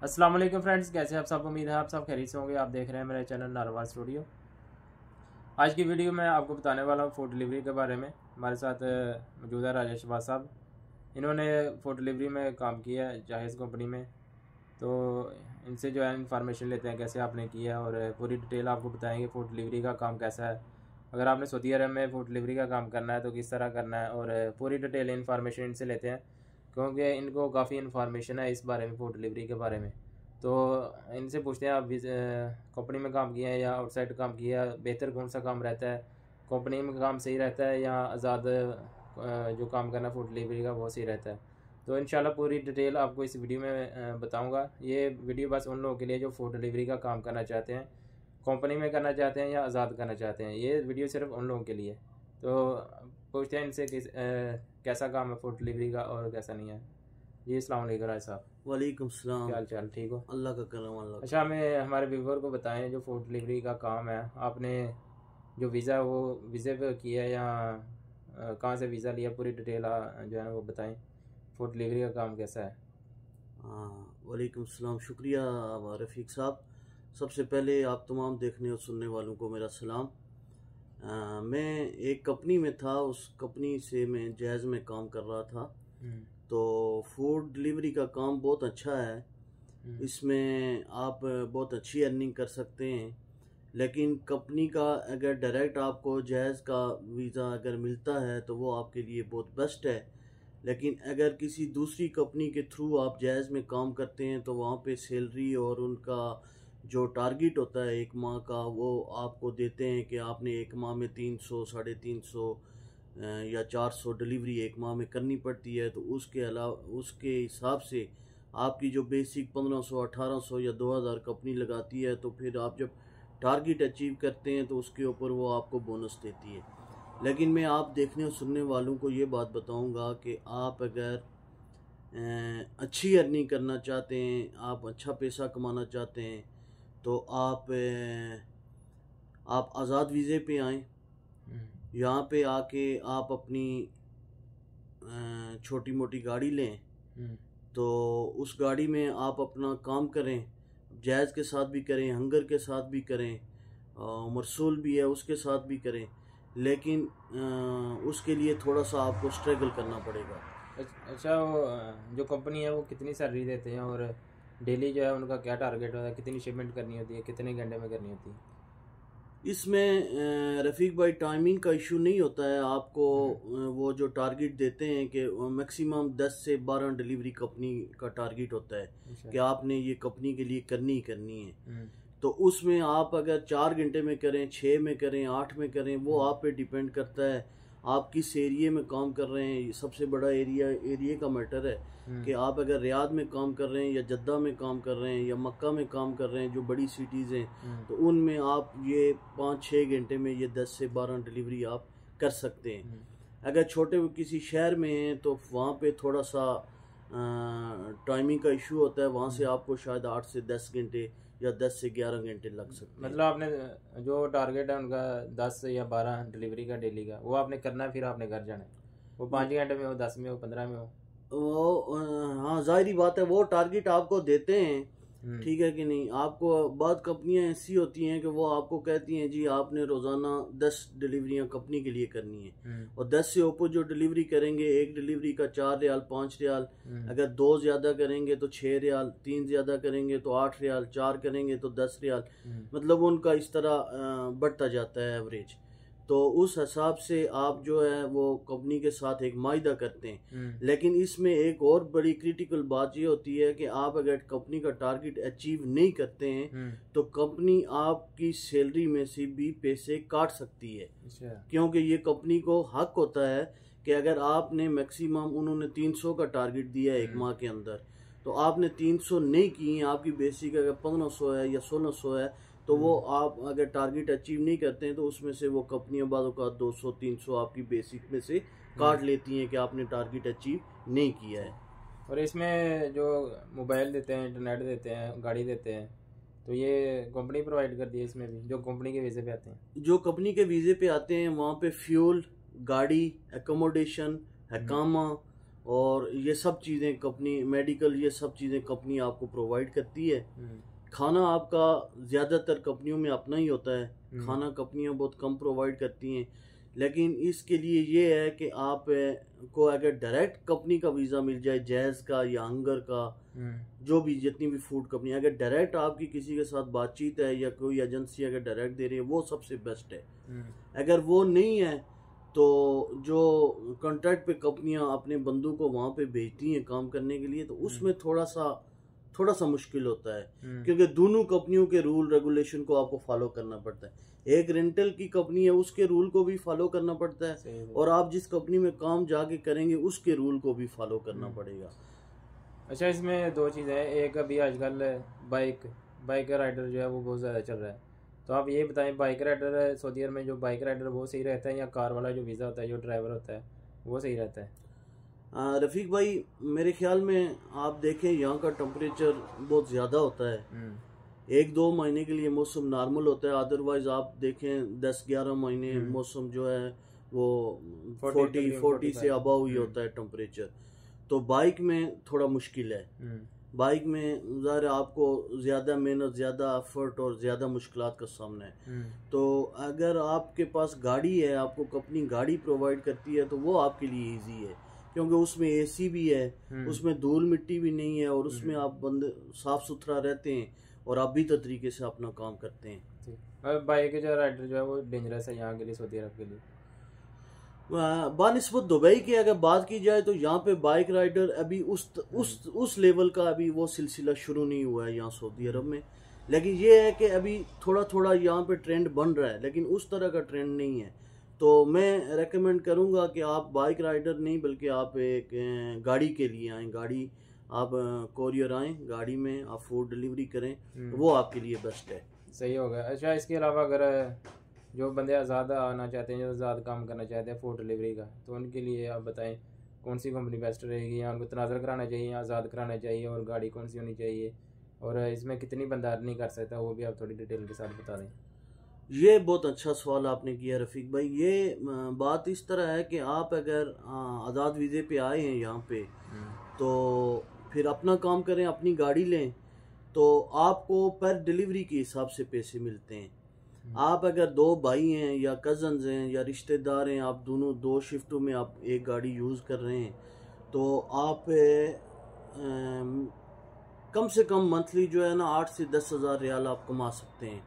अस्सलाम वालेकुम फ्रेंड्स, कैसे आप सब। उम्मीद है आप सब खैरियत से होंगे। आप देख रहे हैं मेरा चैनल नारवाल स्टूडियो। आज की वीडियो में आपको बताने वाला हूँ फूड डिलीवरी के बारे में। हमारे साथ मौजूद है राजेश बाद साहब। इन्होंने फूड डिलीवरी में काम किया है जाहिज़ कंपनी में। तो इनसे जो है इन्फॉर्मेशन लेते हैं कैसे आपने किया और पूरी डिटेल आपको बताएंगे फूड डिलीवरी का काम कैसा है। अगर आपने सऊदी अरब में फूड डिलीवरी का काम करना है तो किस तरह करना है, और पूरी डिटेल इन्फॉर्मेशन इनसे लेते हैं क्योंकि इनको काफ़ी इन्फॉर्मेशन है इस बारे में, फूड डिलीवरी के बारे में। तो इनसे पूछते हैं आप कंपनी में काम किया है या आउटसाइड काम किया है, बेहतर कौन सा काम रहता है, कंपनी में काम सही रहता है या आज़ाद जो काम करना फूड डिलीवरी का वो सही रहता है। तो इंशाल्लाह पूरी डिटेल आपको इस वीडियो में बताऊंगा। ये वीडियो बस उन लोगों के लिए जो फूड डिलीवरी का काम करना चाहते हैं, कंपनी में करना चाहते हैं या आज़ाद करना चाहते हैं। ये वीडियो सिर्फ उन लोगों के लिए। तो पूछते हैं इनसे कैसा काम है फूड डिलीवरी का और कैसा नहीं है। जी अस्सलाम वालेकुम राज साहब। वालेकुम सलाम। क्या हाल चाल, ठीक हो? अल्लाह का करम अल्लाह का। अच्छा, हमें हमारे व्यूवर को बताएं जो फूड डिलीवरी का काम है, आपने जो वीज़ा है वो वीज़े पे किया है या कहाँ से वीज़ा लिया, पूरी डिटेल जो है ना वो बताएं। फूड डिलीवरी का काम कैसा है? हाँ, वालेकुम सलाम। शुक्रिया रफ़ीक साहब। सबसे पहले आप तमाम देखने और सुनने वालों को मेरा सलाम। मैं एक कंपनी में था, उस कंपनी से मैं जैज़ में काम कर रहा था। तो फूड डिलीवरी का काम बहुत अच्छा है। इसमें आप बहुत अच्छी अर्निंग कर सकते हैं। लेकिन कंपनी का अगर डायरेक्ट आपको जैज़ का वीज़ा अगर मिलता है तो वो आपके लिए बहुत बेस्ट है। लेकिन अगर किसी दूसरी कंपनी के थ्रू आप जैज़ में काम करते हैं तो वहाँ पे सैलरी और उनका जो टारगेट होता है एक माह का, वो आपको देते हैं कि आपने एक माह में 300 350 या 400 डिलीवरी एक माह में करनी पड़ती है। तो उसके अलावा उसके हिसाब से आपकी जो बेसिक 1500 1800 या 2000 कंपनी लगाती है, तो फिर आप जब टारगेट अचीव करते हैं तो उसके ऊपर वो आपको बोनस देती है। लेकिन मैं आप देखने और सुनने वालों को ये बात बताऊंगा कि आप अगर अच्छी अर्निंग करना चाहते हैं, आप अच्छा पैसा कमाना चाहते हैं, तो आप आज़ाद वीज़े पे आएँ। यहाँ पे आके आप अपनी छोटी मोटी गाड़ी लें, तो उस गाड़ी में आप अपना काम करें। जैज़ के साथ भी करें, हंगर के साथ भी करें, मरसूल भी है उसके साथ भी करें। लेकिन उसके लिए थोड़ा सा आपको स्ट्रगल करना पड़ेगा। अच्छा, वो जो कंपनी है वो कितनी सैलरी देते हैं और डेली जो है उनका क्या टारगेट होता है, कितनी शिपमेंट करनी होती है, कितने घंटे में करनी होती है? इसमें रफ़ीक भाई टाइमिंग का इशू नहीं होता है। आपको वो जो टारगेट देते हैं कि मैक्सिमम 10 से 12 डिलीवरी कंपनी का टारगेट होता है कि आपने ये कंपनी के लिए करनी ही करनी है। तो उसमें आप अगर 4 घंटे में करें, 6 में करें, 8 में करें, वो आप पे डिपेंड करता है आप किस एरिया में काम कर रहे हैं। सबसे बड़ा एरिया का मैटर है कि आप अगर रियाद में काम कर रहे हैं या जद्दा में काम कर रहे हैं या मक्का में काम कर रहे हैं, जो बड़ी सिटीज़ हैं, तो उनमें आप ये 5-6 घंटे में ये 10 से 12 डिलीवरी आप कर सकते हैं। अगर छोटे किसी शहर में हैं तो वहाँ पे थोड़ा सा टाइमिंग का इशू होता है। वहाँ से आपको शायद 8 से 10 घंटे या 10 से 11 घंटे लग सकते हैं। मतलब आपने जो टारगेट है उनका 10 या 12 डिलीवरी का डेली का, वो आपने करना है, फिर आपने घर जाना है। वो 5 घंटे में हो, 10 में हो, 15 में हो। हाँ, जाहिर बात है वो टारगेट आपको देते हैं, ठीक है कि नहीं। आपको बाद कंपनियां ऐसी होती हैं कि वो आपको कहती हैं जी आपने रोज़ाना 10 डिलीवरियां कंपनी के लिए करनी है, और 10 से ऊपर जो डिलीवरी करेंगे, एक डिलीवरी का 4 रियाल 5 रियाल, अगर 2 ज़्यादा करेंगे तो 6 रियाल, 3 ज़्यादा करेंगे तो 8 रियाल, 4 करेंगे तो 10 रियाल। मतलब उनका इस तरह बढ़ता जाता है एवरेज। तो उस हिसाब से आप जो है वो कंपनी के साथ एक माहिदा करते हैं। लेकिन इसमें एक और बड़ी क्रिटिकल बात ये होती है कि आप अगर कंपनी का टारगेट अचीव नहीं करते हैं तो कंपनी आपकी सैलरी में से भी पैसे काट सकती है। क्योंकि ये कंपनी को हक होता है कि अगर आपने मैक्सिमम उन्होंने 300 का टारगेट दिया है एक माह के अंदर, तो आपने 300 नहीं किए, आपकी बेसिक अगर 1500 है या 1600 है, तो वो आप अगर टारगेट अचीव नहीं करते हैं तो उसमें से वो कंपनियां बाज़ औक़ात 200-300 आपकी बेसिक में से काट लेती हैं कि आपने टारगेट अचीव नहीं किया है। और इसमें जो मोबाइल देते हैं, इंटरनेट देते हैं, गाड़ी देते हैं, तो ये कंपनी प्रोवाइड करती है। इसमें भी जो कंपनी के वीज़े पे आते हैं, जो कंपनी के वीज़े पे आते हैं वहाँ पे फ्यूल, गाड़ी, एकोमोडेशन, हकामा, और ये सब चीज़ें कंपनी, मेडिकल, ये सब चीज़ें कंपनी आपको प्रोवाइड करती है। खाना आपका ज़्यादातर कंपनियों में अपना ही होता है, खाना कंपनियां बहुत कम प्रोवाइड करती हैं। लेकिन इसके लिए ये है कि आप को अगर डायरेक्ट कंपनी का वीज़ा मिल जाए, जैज़ का या हंगर का, जो भी जितनी भी फूड कंपनी, अगर डायरेक्ट आपकी किसी के साथ बातचीत है या कोई एजेंसी अगर डायरेक्ट दे रही है, वो सबसे बेस्ट है। अगर वो नहीं है तो जो कॉन्ट्रैक्ट पे कंपनियां अपने बंदों को वहाँ पे भेजती हैं काम करने के लिए, तो उसमें थोड़ा सा मुश्किल होता है, क्योंकि दोनों कंपनियों के रूल रेगुलेशन को आपको फॉलो करना पड़ता है। एक रेंटल की कंपनी है, उसके रूल को भी फॉलो करना पड़ता है, और आप जिस कंपनी में काम जाके करेंगे उसके रूल को भी फॉलो करना पड़ेगा। अच्छा, इसमें दो चीज़ें हैं। एक अभी आजकल बाइक राइडर जो है वो बहुत ज़्यादा चल रहा है, तो आप ये बताएं, बाइक राइडर सऊदी अरब में जो बाइक राइडर वो सही रहता है, या कार वाला जो वीज़ा होता है, जो ड्राइवर होता है, वो सही रहता है? रफ़ीक भाई, मेरे ख्याल में आप देखें यहाँ का टेम्परेचर बहुत ज़्यादा होता है। 1-2 महीने के लिए मौसम नॉर्मल होता है, अदरवाइज आप देखें 10-11 महीने मौसम जो है वो 40 से अबव ही होता है टेम्परेचर। तो बाइक में थोड़ा मुश्किल है। बाइक में ज़ाहिर आपको ज़्यादा मेहनत, ज़्यादा एफर्ट और ज़्यादा मुश्किलात का सामना है। तो अगर आपके पास गाड़ी है, आपको कंपनी गाड़ी प्रोवाइड करती है, तो वो आपके लिए ईजी है, क्योंकि उसमें एसी भी है, उसमें धूल मिट्टी भी नहीं है, और उसमें आप बंद साफ सुथरा रहते हैं और आप बेहतर तरीके से अपना काम करते हैं। बाइक जो राइडर जो है वो डेंजरस है यहाँ के लिए, सऊदी अरब के लिए? बानिस्बत दुबई की अगर बात की जाए तो यहाँ पे बाइक राइडर अभी उस लेवल का अभी वो सिलसिला शुरू नहीं हुआ है यहाँ सऊदी अरब में। लेकिन ये है कि अभी थोड़ा थोड़ा यहाँ पे ट्रेंड बन रहा है, लेकिन उस तरह का ट्रेंड नहीं है। तो मैं रेकमेंड करूँगा कि आप बाइक राइडर नहीं, बल्कि आप एक गाड़ी के लिए आएँ, गाड़ी आप कोरियर आएँ, गाड़ी में आप फूड डिलीवरी करें, वो आपके लिए बेस्ट है। सही होगा। अच्छा, इसके अलावा अगर जो बंदे आज़ाद आना चाहते हैं, जो आज़ाद काम करना चाहते हैं फूड डिलीवरी का, तो उनके लिए आप बताएं कौन सी कंपनी बेस्ट रहेगी, या उनको तनाज़ुर कराना चाहिए या आज़ाद कराना चाहिए, और गाड़ी कौन सी होनी चाहिए, और इसमें कितनी बंदा अर्निंग कर सकता है, वो भी आप थोड़ी डिटेल के साथ बता दें। ये बहुत अच्छा सवाल आपने किया रफ़ीक भाई। ये बात इस तरह है कि आप अगर आज़ाद वीज़े पे आए हैं यहाँ पे, तो फिर अपना काम करें, अपनी गाड़ी लें, तो आपको पर डिलीवरी के हिसाब से पैसे मिलते हैं। आप अगर 2 भाई हैं या कज़न्स हैं या रिश्तेदार हैं, आप दोनों 2 शिफ्टों में आप एक गाड़ी यूज़ कर रहे हैं, तो आप कम से कम मंथली जो है ना 8 से 10 हज़ार रियाल आप कमा सकते हैं।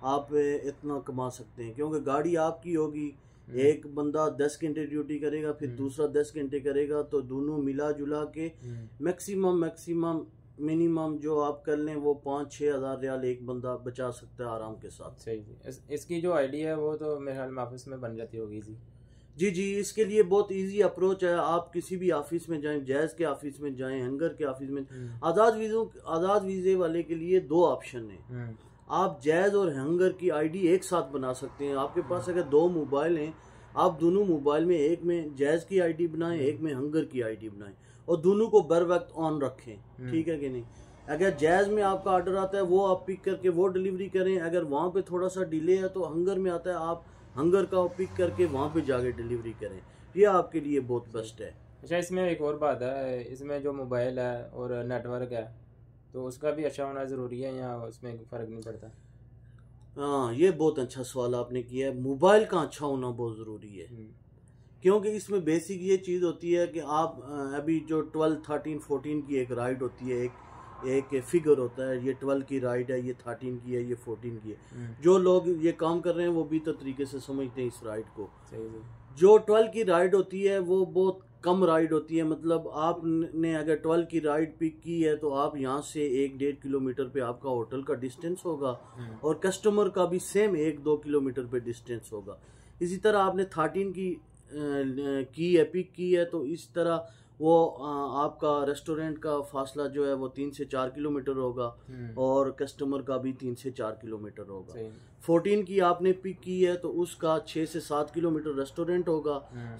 आप इतना कमा सकते हैं, क्योंकि गाड़ी आपकी होगी। एक बंदा 10 घंटे ड्यूटी करेगा, फिर दूसरा 10 घंटे करेगा, तो दोनों मिला जुला के मैक्सिमम मिनिमम जो आप कर लें वो 5-6 हज़ार रियाल एक बंदा बचा सकता है आराम के साथ। सही। इसकी जो आइडिया है वो तो मेरे ख्याल में ऑफिस में बन जाती होगी। जी, इसके लिए बहुत इजी अप्रोच है। आप किसी भी ऑफिस में जाएं, जैज़ के ऑफिस में जाएं, हंगर के ऑफिस में। आज़ाद वीज़े वाले के लिए 2 ऑप्शन है। आप जैज़ और हंगर की आईडी एक साथ बना सकते हैं। आपके पास अगर 2 मोबाइल हैं, आप दोनों मोबाइल में, एक में जैज़ की आईडी बनाएं, एक में हंगर की आईडी बनाएं, और दोनों को बर वक्त ऑन रखें, ठीक है कि नहीं। अगर जैज़ में आपका ऑर्डर आता है वो आप पिक करके वो डिलीवरी करें, अगर वहाँ पे थोड़ा सा डिले है तो हंगर में आता है, आप हंगर का पिक करके वहाँ पे जाके डिलीवरी करें। ये आपके लिए बहुत बेस्ट है। अच्छा, इसमें एक और बात है, इसमें जो मोबाइल है और नेटवर्क है, तो उसका भी अच्छा होना ज़रूरी है, या उसमें फ़र्क नहीं पड़ता? हाँ, ये बहुत अच्छा सवाल आपने किया है। मोबाइल का अच्छा होना बहुत ज़रूरी है, क्योंकि इसमें बेसिक ये चीज़ होती है कि आप अभी जो 12, 13, 14 की एक राइड होती है, एक फिगर होता है, ये 12 की राइड है, ये 13 की है, ये 14 की है। जो लोग ये काम कर रहे हैं वो भी तो तरीके से समझते हैं इस राइड को। जो 12 की राइड होती है वो बहुत कम राइड होती है। मतलब आपने अगर 12 की राइड पिक की है तो आप यहाँ से 1-1.5 किलोमीटर पे आपका होटल का डिस्टेंस होगा, और कस्टमर का भी सेम 1-2 किलोमीटर पे डिस्टेंस होगा। इसी तरह आपने 13 की है, पिक की है, तो इस तरह वो आपका रेस्टोरेंट का फासला जो है वो 3 से 4 किलोमीटर होगा, और कस्टमर का भी 3 से 4 किलोमीटर होगा। 14 की आपने पिक की है तो उसका 6 से 7 किलोमीटर रेस्टोरेंट होगा,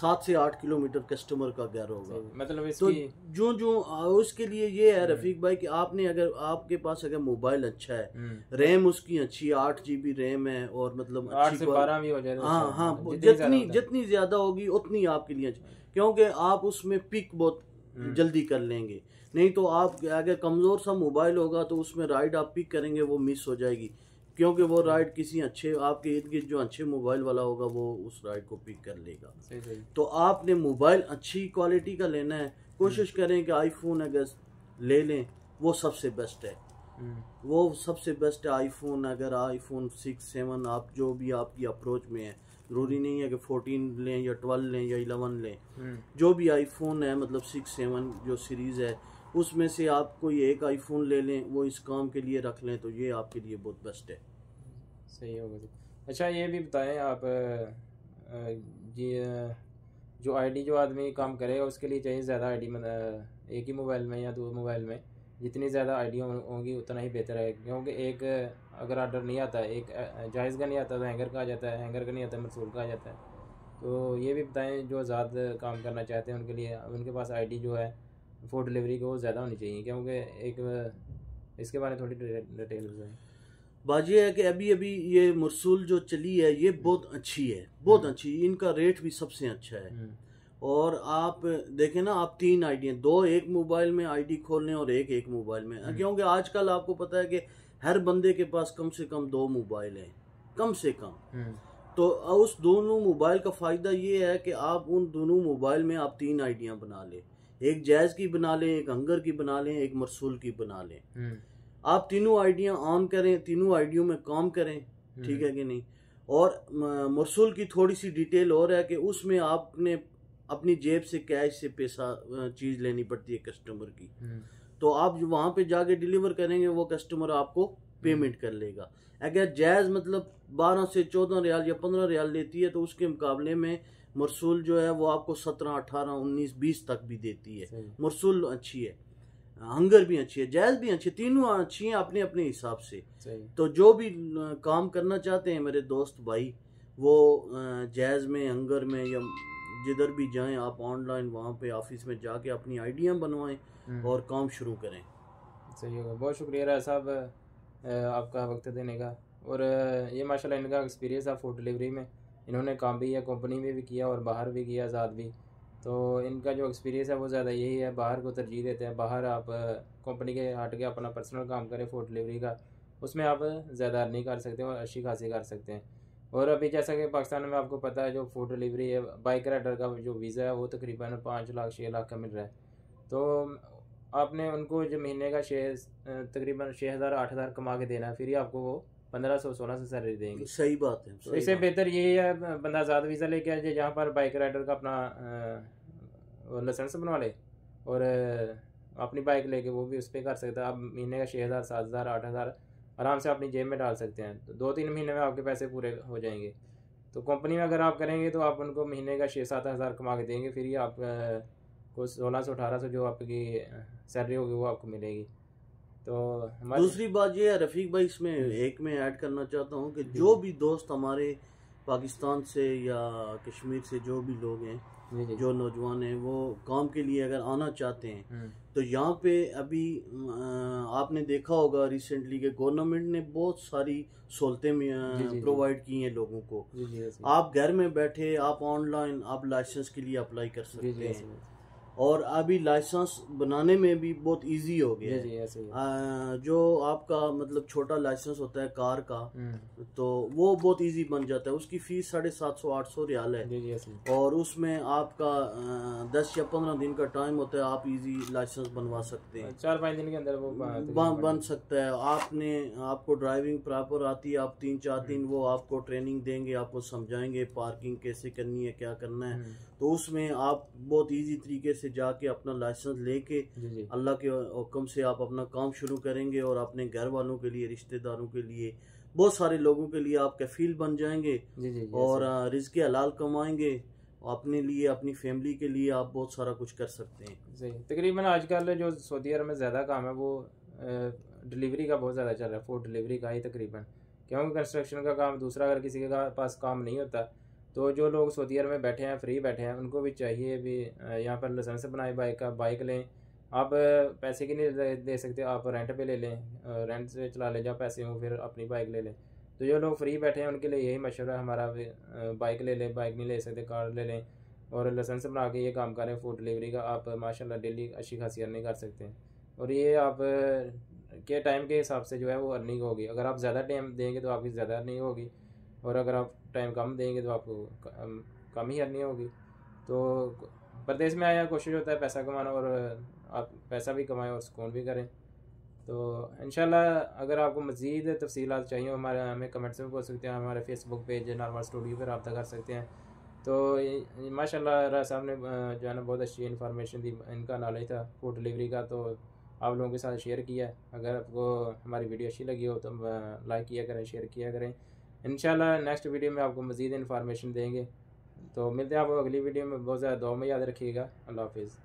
7 से 8 किलोमीटर कस्टमर का घर होगा। मतलब तो जो उसके लिए ये है रफ़ीक भाई कि आपने अगर आपके पास अगर मोबाइल अच्छा है, रैम उसकी अच्छी 8 GB रैम है, और मतलब 8 से 12 भी हो जाए। हाँ, जितनी ज़्यादा होगी उतनी आपके लिए अच्छी, क्योंकि आप उसमें पिक बहुत जल्दी कर लेंगे। नहीं तो आप अगर कमज़ोर सा मोबाइल होगा तो उसमें राइड आप पिक करेंगे वो मिस हो जाएगी, क्योंकि वो राइड किसी अच्छे आपके इर्द गिर्द जो अच्छे मोबाइल वाला होगा वो उस राइड को पिक कर लेगा। सही। तो आपने मोबाइल अच्छी क्वालिटी का लेना है, कोशिश करें कि आईफोन अगर ले लें वो सबसे बेस्ट है। वो सबसे बेस्ट है आईफोन। अगर आईफोन 6, 7 आप जो भी आपकी अप्रोच में है, ज़रूरी नहीं है कि 14 लें या 12 लें या 11 लें, जो भी आईफोन है मतलब 6, 7 जो सीरीज़ है उसमें से आप कोई एक आईफोन ले लें, वो इस काम के लिए रख लें तो ये आपके लिए बहुत बेस्ट है। सही होगा जी। अच्छा ये भी बताएं आप जी, जो आईडी जो आदमी काम करेगा उसके लिए चाहिए ज़्यादा आईडी, एक ही मोबाइल में या दो मोबाइल में जितनी ज़्यादा आईडी होंगी उतना ही बेहतर है, क्योंकि एक अगर ऑर्डर नहीं आता, एक जायज़ का नहीं आता तो हैंगर का आ जाता है, हैंगर का नहीं आता मरसूल का आ जाता है। तो ये भी बताएं जो ज़्यादा काम करना चाहते हैं उनके लिए, उनके पास आईडी जो है फूड डिलीवरी को वो ज़्यादा होनी चाहिए, क्योंकि एक इसके बारे में थोड़ी डिटेल बताएं। बाजी है कि अभी अभी ये मरसूल जो चली है ये बहुत अच्छी है, बहुत अच्छी, इनका रेट भी सबसे अच्छा है। और आप देखें ना, आप 3 आईडी, 2 एक मोबाइल में आईडी खोल लें और एक मोबाइल में, क्योंकि आजकल आपको पता है कि हर बंदे के पास कम से कम 2 मोबाइल हैं, कम से कम। तो उस दोनों मोबाइल का फ़ायदा ये है कि आप उन दोनों मोबाइल में आप 3 आईडियाँ बना लें, एक जैज़ की बना लें, एक हंगर की बना लें, एक मरसूल की बना लें। आप तीनों आईडियाँ ऑन करें, तीनों आईडियों में काम करें, ठीक है कि नहीं। और मरसूल की थोड़ी सी डिटेल और है कि उसमें आपने अपनी जेब से कैश से पैसा चीज़ लेनी पड़ती है कस्टमर की, तो आप वहाँ पे जाके डिलीवर करेंगे वो कस्टमर आपको पेमेंट कर लेगा। अगर जैज़ मतलब 12 से 14 रियाल या 15 रियाल लेती है तो उसके मुकाबले में मरसूल जो है वो आपको 17, 18, 19, 20 तक भी देती है। मरसूल अच्छी है, हंगर भी अच्छी है, जैज़ भी अच्छी है, तीनों अच्छी हैं अपने अपने हिसाब से। तो जो भी काम करना चाहते हैं मेरे दोस्त भाई, वो जैज़ में, हंगर में या जिधर भी जाएं, आप ऑनलाइन वहाँ पे ऑफिस में जाके अपनी आइडिया बनवाएं और काम शुरू करें। सही होगा। बहुत शुक्रिया राय साहब आपका वक्त देने का। और ये माशाल्लाह इनका एक्सपीरियंस है फूड डिलीवरी में, इन्होंने काम भी है, कंपनी में भी किया और बाहर भी किया, आज़ाद भी। तो इनका जो एक्सपीरियंस है वो ज़्यादा यही है, बाहर को तरजीह देते हैं। बाहर आप कंपनी के हट के अपना पर्सनल काम करें फूड डिलीवरी का, उसमें आप ज़्यादा अर्निंग कर सकते हैं और अच्छी खासी कर सकते हैं। और अभी जैसा कि पाकिस्तान में आपको पता है जो फूड डिलीवरी है, बाइक राइडर का जो वीज़ा है वो तकरीबन 5 लाख 6 लाख का मिल रहा है। तो आपने उनको जो महीने का तकरीबन 6,000 8,000 कमा के देना है, फिर ही आपको वो 1500 1600 सैलरी देंगे। सही बात है। तो इससे बेहतर यही है बंदा आज़ाद वीज़ा लेके आ जाए, जहाँ पर बाइक राइडर का अपना लाइसेंस बनवा ले और अपनी बाइक लेके वो भी उस पर कर सकता है। आप महीने का 6,000 7,000 8,000 आराम से अपनी जेब में डाल सकते हैं। तो 2-3 महीने में आपके पैसे पूरे हो जाएंगे। तो कंपनी में अगर आप करेंगे तो आप उनको महीने का 6-7 हज़ार कमा के देंगे, फिर ही आप को 1600-1800 जो आपकी सैलरी होगी वो आपको मिलेगी। तो दूसरी बात ये है रफ़ीक भाई, इसमें एक मैं ऐड करना चाहता हूँ कि जो भी दोस्त हमारे पाकिस्तान से या कश्मीर से जो भी लोग हैं, जो नौजवान हैं, वो काम के लिए अगर आना चाहते हैं तो यहाँ पे अभी आपने देखा होगा रिसेंटली कि गवर्नमेंट ने बहुत सारी सहूलतें प्रोवाइड की हैं लोगों को। आप घर में बैठे आप ऑनलाइन आप लाइसेंस के लिए अप्लाई कर सकते हैं, और अभी लाइसेंस बनाने में भी बहुत इजी हो गया है। जो आपका मतलब छोटा लाइसेंस होता है कार का, तो वो बहुत इजी बन जाता है। उसकी फीस 750-800 रियाल है, और उसमें आपका 10 या 15 दिन का टाइम होता है, आप इजी लाइसेंस बनवा सकते हैं। 4-5 दिन के अंदर वो बन सकता है। आपको ड्राइविंग प्रॉपर आती है, आप 3-4 दिन वो आपको ट्रेनिंग देंगे, आपको समझाएंगे पार्किंग कैसे करनी है, क्या करना है। तो उसमें आप बहुत इजी तरीके से जाके अपना लाइसेंस लेके अल्लाह के हुक्म से आप अपना काम शुरू करेंगे, और अपने घर वालों के लिए, रिश्तेदारों के लिए, बहुत सारे लोगों के लिए आप कफील बन जाएंगे। और रिज़्क़ हलाल कमाएंगे, अपने लिए, अपनी फैमिली के लिए आप बहुत सारा कुछ कर सकते हैं। तकरीबन आजकल जो सऊदी अरब में ज़्यादा काम है वो डिलीवरी का बहुत ज़्यादा चल रहा है, फूड डिलीवरी का ही तकरीबन। क्योंकि कंस्ट्रक्शन का काम दूसरा अगर किसी के पास काम नहीं होता, तो जो लोग सऊदी अरब में बैठे हैं, फ्री बैठे हैं, उनको भी चाहिए भी यहाँ पर लाइसेंस बनाए बाइक का, बाइक लें। आप पैसे की नहीं दे सकते, आप रेंट पे ले लें, रेंट से चला लें, जब पैसे हों फिर अपनी बाइक ले लें। तो जो लोग फ्री बैठे हैं उनके लिए यही मशवरा है हमारा, बाइक ले लें, बाइक नहीं ले सकते कार ले लें। और लाइसेंस बना के ये काम करें फूड डिलीवरी का, आप माशाल्लाह डेली अच्छी खासी अर्निंग कर सकते हैं। और ये आप के टाइम के हिसाब से जो है वो अर्निंग होगी। अगर आप ज़्यादा टाइम देंगे तो आपकी ज़्यादा अर्निंग होगी, और अगर आप टाइम कम देंगे तो आपको कम ही अर्निंग होगी। तो परदेश में आया कोशिश होता है पैसा कमाना, और आप पैसा भी कमाएं और सुकून भी करें। तो इंशाल्लाह अगर आपको मज़ीद तफसीलात चाहिए हमें कमेंट्स में पूछ सकते हैं, हमारे फेसबुक पेज नारवाल स्टूडियो पर रब्ता कर सकते हैं। तो माशाल्लाह राय साहब ने जो है ना बहुत अच्छी इन्फॉर्मेशन दी, इनका नॉलेज था फूड डिलीवरी का, तो आप लोगों के साथ शेयर किया है। अगर आपको हमारी वीडियो अच्छी लगी हो तो लाइक किया करें, शेयर किया करें। इंशाल्लाह नेक्स्ट वीडियो में आपको मज़ीद इन्फॉर्मेशन देंगे। तो मिलते हैं आपको अगली वीडियो में। बहुत ज़्यादा दुआ में याद रखिएगा। अल्लाह हाफिज़।